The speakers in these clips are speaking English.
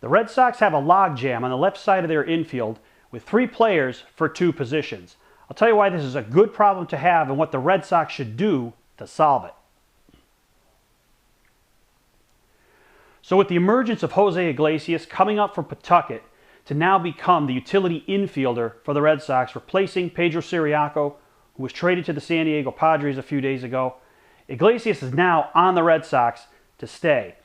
The Red Sox have a logjam on the left side of their infield with 3 players for 2 positions. I'll tell you why this is a good problem to have and what the Red Sox should do to solve it. So with the emergence of Jose Iglesias coming up from Pawtucket to now become the utility infielder for the Red Sox, replacing Pedro Ciriaco, who was traded to the San Diego Padres a few days ago, Iglesias is now on the Red Sox to stay.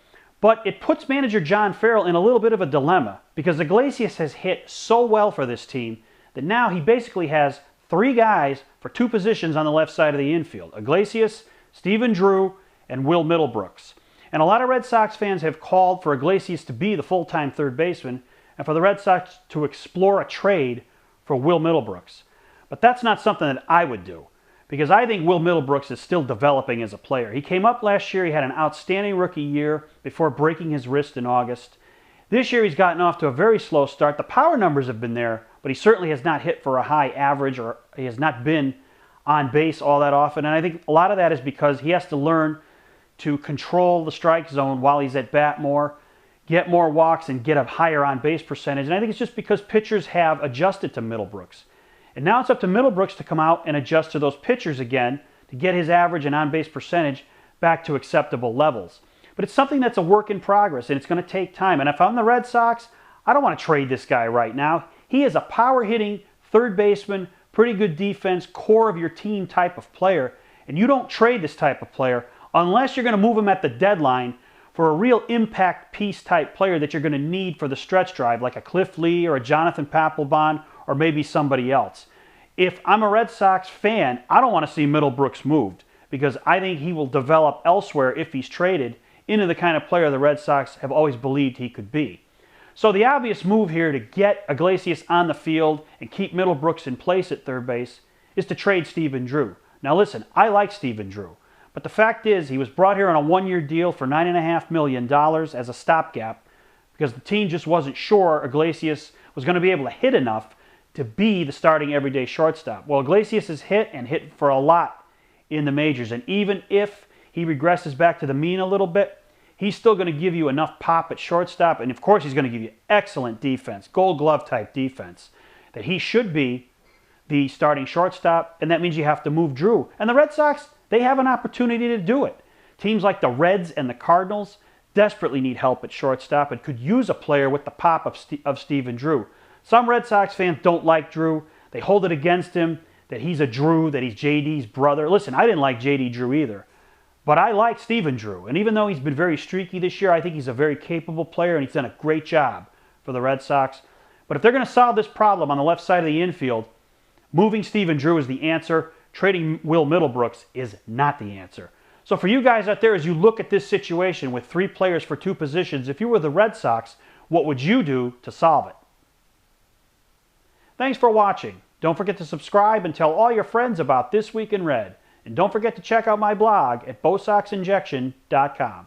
But it puts manager John Farrell in a little bit of a dilemma because Iglesias has hit so well for this team that now he basically has 3 guys for 2 positions on the left side of the infield. Iglesias, Stephen Drew, and Will Middlebrooks. And a lot of Red Sox fans have called for Iglesias to be the full-time third baseman and for the Red Sox to explore a trade for Will Middlebrooks. But that's not something that I would do because I think Will Middlebrooks is still developing as a player. He came up last year, he had an outstanding rookie year before breaking his wrist in August. This year he's gotten off to a very slow start. The power numbers have been there, but he certainly has not hit for a high average or he has not been on base all that often. And I think a lot of that is because he has to learn to control the strike zone while he's at bat more, get more walks, and get a higher on-base percentage. And I think it's just because pitchers have adjusted to Middlebrooks. And now it's up to Middlebrooks to come out and adjust to those pitchers again to get his average and on-base percentage back to acceptable levels. But it's something that's a work in progress, and it's going to take time. And if I'm the Red Sox, I don't want to trade this guy right now. He is a power-hitting third baseman, pretty good defense, core of your team type of player. And you don't trade this type of player unless you're going to move him at the deadline for a real impact piece type player that you're going to need for the stretch drive, like a Cliff Lee or a Jonathan Papelbon or maybe somebody else. If I'm a Red Sox fan, I don't want to see Middlebrooks moved because I think he will develop elsewhere if he's traded into the kind of player the Red Sox have always believed he could be. So the obvious move here to get Iglesias on the field and keep Middlebrooks in place at third base is to trade Stephen Drew. Now listen, I like Stephen Drew. But the fact is, he was brought here on a 1-year deal for $9.5 million as a stopgap because the team just wasn't sure Iglesias was going to be able to hit enough to be the starting everyday shortstop. Well, Iglesias has hit and hit for a lot in the majors. And even if he regresses back to the mean a little bit, he's still going to give you enough pop at shortstop. And of course, he's going to give you excellent defense, gold glove type defense, that he should be the starting shortstop. And that means you have to move Drew. And the Red Sox, they have an opportunity to do it. Teams like the Reds and the Cardinals desperately need help at shortstop and could use a player with the pop of Stephen Drew. Some Red Sox fans don't like Drew. They hold it against him that he's a Drew, that he's JD's brother. Listen, I didn't like JD Drew either, but I like Stephen Drew. And even though he's been very streaky this year, I think he's a very capable player and he's done a great job for the Red Sox. But if they're going to solve this problem on the left side of the infield, moving Stephen Drew is the answer. Trading Will Middlebrooks is not the answer. So for you guys out there, as you look at this situation with 3 players for 2 positions, if you were the Red Sox, what would you do to solve it? Thanks for watching. Don't forget to subscribe and tell all your friends about This Week in Red. And don't forget to check out my blog at BoSoxInjection.com.